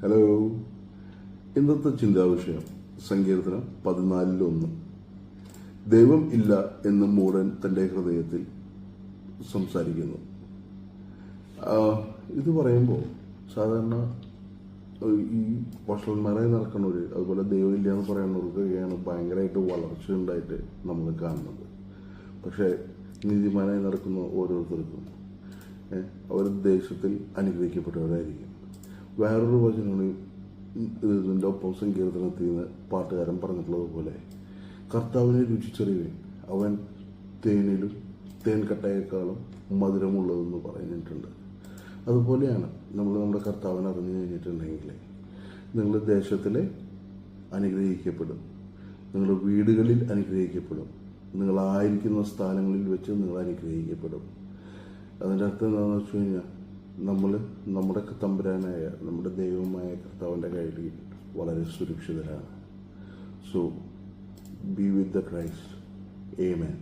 Hello. ഇന്നത്തെ ചിന്താവിഷയം സങ്കീർത്തനം 14:1. ദൈവം ഇല്ല എന്ന് മൂഢൻ തന്റെ ഹൃദയത്തിൽ സംസാരിക്കുന്നു. ഇത് പറയുമ്പോൾ സാധാരണ ഈ വഷളന്മാരായി നടക്കുന്നവർ, അതുപോലെ ദൈവം ഇല്ല എന്ന് പറയുന്നവർക്കൊക്കെയാണ് ഭയങ്കരമായിട്ട് വളർച്ച ഉണ്ടായിട്ട് നമ്മൾ കാണുന്നത്. പക്ഷേ നീതിമാനായി നടക്കുന്ന ഓരോരുത്തർക്കും അവർ ദേശത്തിൽ അനുഗ്രഹിക്കപ്പെട്ടവരായിരിക്കും. വേറൊരു വചനമാണ് ഇതിൻ്റെ ഒപ്പം സങ്കീർത്തനത്തിൽ നിന്ന് പാട്ടുകാരൻ പറഞ്ഞിട്ടുള്ളതുപോലെ, കർത്താവിനെ രുചിച്ചറിയുവേൻ, അവൻ തേനിലും തേൻകട്ടയേക്കാളും മധുരമുള്ളതെന്ന് പറഞ്ഞിട്ടുണ്ട്. അതുപോലെയാണ് നമ്മുടെ കർത്താവിനെ അറിഞ്ഞു കഴിഞ്ഞിട്ടുണ്ടെങ്കിൽ നിങ്ങൾ ദേശത്തിൽ അനുഗ്രഹിക്കപ്പെടും, നിങ്ങളുടെ വീടുകളിൽ അനുഗ്രഹിക്കപ്പെടും, നിങ്ങളായിരിക്കുന്ന സ്ഥലങ്ങളിൽ വെച്ച് നിങ്ങൾ അനുഗ്രഹിക്കപ്പെടും. അതിൻ്റെ അർത്ഥം എന്താണെന്ന് വെച്ച് കഴിഞ്ഞാൽ നമ്മുടെ തമ്പുരാനായ നമ്മുടെ ദൈവമായ കർത്താവിൻ്റെ കയ്യിൽ വളരെ സുരക്ഷിതരാണ്. So be with the Christ. Amen.